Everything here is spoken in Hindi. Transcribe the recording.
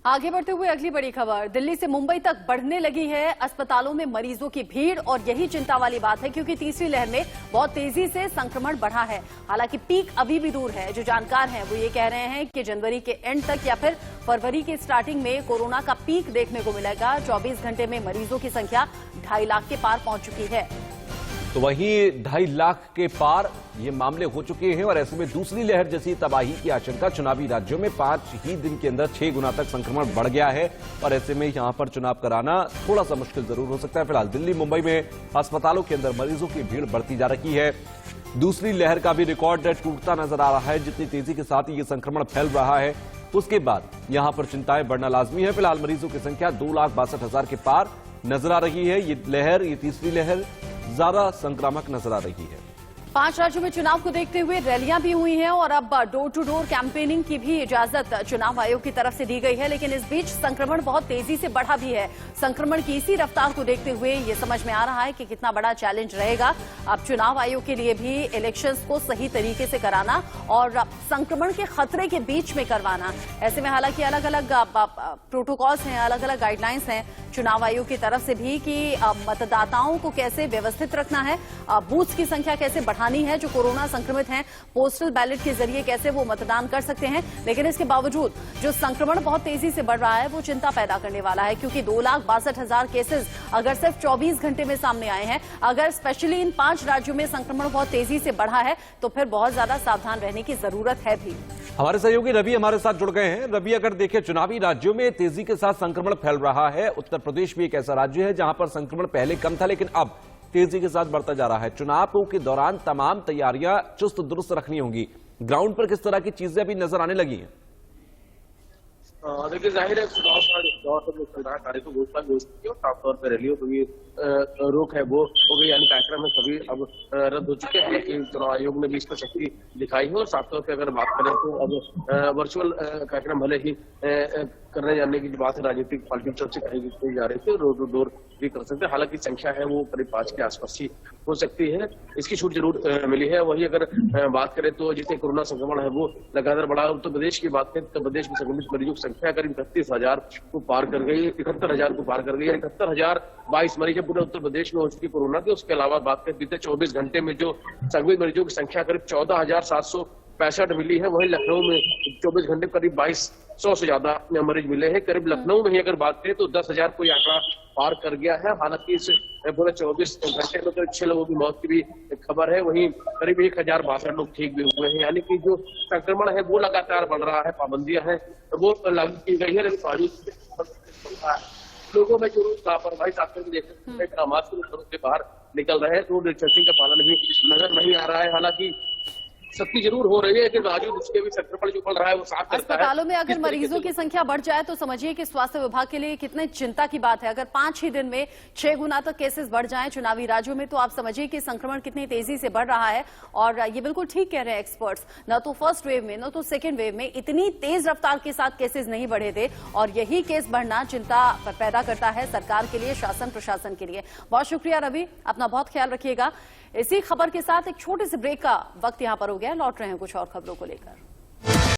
आगे बढ़ते हुए अगली बड़ी खबर, दिल्ली से मुंबई तक बढ़ने लगी है अस्पतालों में मरीजों की भीड़ और यही चिंता वाली बात है क्योंकि तीसरी लहर में बहुत तेजी से संक्रमण बढ़ा है। हालांकि पीक अभी भी दूर है। जो जानकार हैं वो ये कह रहे हैं कि जनवरी के एंड तक या फिर फरवरी के स्टार्टिंग में कोरोना का पीक देखने को मिलेगा। 24 घंटे में मरीजों की संख्या 2.5 लाख के पार पहुंच चुकी है। तो वहीं 2.5 लाख के पार ये मामले हो चुके हैं और ऐसे में दूसरी लहर जैसी तबाही की आशंका। चुनावी राज्यों में 5 ही दिन के अंदर 6 गुना तक संक्रमण बढ़ गया है और ऐसे में यहां पर चुनाव कराना थोड़ा सा मुश्किल जरूर हो सकता है। फिलहाल दिल्ली मुंबई में अस्पतालों के अंदर मरीजों की भीड़ बढ़ती जा रही है। दूसरी लहर का भी रिकॉर्ड टूटता नजर आ रहा है। जितनी तेजी के साथ ये संक्रमण फैल रहा है उसके बाद यहां पर चिंताएं बढ़ना लाजमी है। फिलहाल मरीजों की संख्या 2,62,000 के पार नजर आ रही है। ये तीसरी लहर ज्यादा संक्रामक नजर आ रही है। 5 राज्यों में चुनाव को देखते हुए रैलियां भी हुई हैं और अब डोर टू डोर कैंपेनिंग की भी इजाजत चुनाव आयोग की तरफ से दी गई है। लेकिन इस बीच संक्रमण बहुत तेजी से बढ़ा भी है। संक्रमण की इसी रफ्तार को देखते हुए ये समझ में आ रहा है कि कितना बड़ा चैलेंज रहेगा अब चुनाव आयोग के लिए भी इलेक्शंस को सही तरीके से कराना और संक्रमण के खतरे के बीच में करवाना। ऐसे में हालांकि अलग अलग प्रोटोकॉल्स हैं, अलग अलग गाइडलाइंस हैं चुनाव आयोग की तरफ से भी कि मतदाताओं को कैसे व्यवस्थित रखना है, बूथ्स की संख्या कैसे बढ़ानी है, जो कोरोना संक्रमित हैं पोस्टल बैलेट के जरिए कैसे वो मतदान कर सकते हैं। लेकिन इसके बावजूद जो संक्रमण बहुत तेजी से बढ़ रहा है वो चिंता पैदा करने वाला है क्योंकि 2,62,000 केसेस अगर सिर्फ 24 घंटे में सामने आए हैं, अगर स्पेशली इन 5 राज्यों में संक्रमण बहुत तेजी से बढ़ा है तो फिर बहुत ज्यादा सावधान रहने की जरूरत है भी। हमारे सहयोगी रवि हमारे साथ जुड़ गए हैं। रवि, अगर देखें चुनावी राज्यों में तेजी के साथ संक्रमण फैल रहा है, उत्तर प्रदेश भी एक ऐसा राज्य है जहां पर संक्रमण पहले कम था लेकिन अब तेजी के साथ बढ़ता जा रहा है। चुनावों के दौरान तमाम तैयारियां चुस्त दुरुस्त रखनी होंगी। ग्राउंड पर किस तरह की चीजें अभी नजर आने लगी हैं? देखिए, जाहिर है चुनाव का दौर जो चल रहा है कार्य को घोषणा भी हो चुकी है और साफतौर पर रैलियों पर भी रोक है वो हो गई, यानी कार्यक्रम है सभी अब रद्द हो चुके हैं। हालांकि चुनाव आयोग ने भी इसमें शक्ति दिखाई है और साफतौर पर अगर बात करें तो अब वर्चुअल कार्यक्रम भले ही करने जाने की बात है राजनीतिक पार्टी की तरफ से कही जा रही थी, डोर टू डोर भी कर सकते हैं। हालांकि संख्या है वो करीब 5 के आसपास ही हो सकती है, इसकी छूट जरूर मिली है। वही अगर बात करें तो जितने कोरोना संक्रमण है वो लगातार बढ़ा। उत्तर प्रदेश की बात करें तो प्रदेश में संक्रमित मरीजों की संख्या करीब 31,000 को पार कर गई, 71,000 को पार कर गई। 71,022 मरीज पूरे उत्तर प्रदेश में हो चुकी कोरोना के। उसके अलावा बात करें बीते 24 घंटे में जो संक्रमित मरीजों की संख्या करीब 14,765 मिली है। वहीं लखनऊ में 24 घंटे करीब 2,200 से ज्यादा मरीज मिले हैं। करीब लखनऊ में ही अगर बात करें तो 10,000 कोई आंकड़ा पार कर गया है। हालांकि इस पूरे 24 घंटे में करीब 6 लोगों की मौत की भी खबर है। वहीं करीब 1,062 लोग ठीक भी हुए हैं, यानी कि जो संक्रमण है वो लगातार बढ़ रहा है। पाबंदियां हैं वो लागू की गई है लेकिन लोगों में जो लापरवाही से बाहर निकल रहे हैं तो डिस्टेंसिंग का पालन भी नजर नहीं आ रहा है। हालांकि सख्ती जरूर हो रही है लेकिन बावजूद उसके भी संक्रमण जो बढ़ रहा है वो साफ करता है। अस्पतालों में अगर मरीजों की संख्या बढ़ जाए तो समझिए कि स्वास्थ्य विभाग के लिए कितने चिंता की बात है। अगर 5 ही दिन में 6 गुना तक केसेस बढ़ जाएं चुनावी राज्यों में तो आप समझिए कि संक्रमण कितनी तेजी से बढ़ रहा है। और ये बिल्कुल ठीक कह रहे हैं एक्सपर्ट्स, न तो फर्स्ट वेव में न तो सेकेंड वेव में इतनी तेज रफ्तार के साथ केसेस नहीं बढ़े थे और यही केस बढ़ना चिंता पैदा करता है सरकार के लिए, शासन प्रशासन के लिए। बहुत शुक्रिया रवि, अपना बहुत ख्याल रखिएगा। इसी खबर के साथ एक छोटे से ब्रेक का वक्त यहां पर हो गया, लौट रहे हैं कुछ और खबरों को लेकर।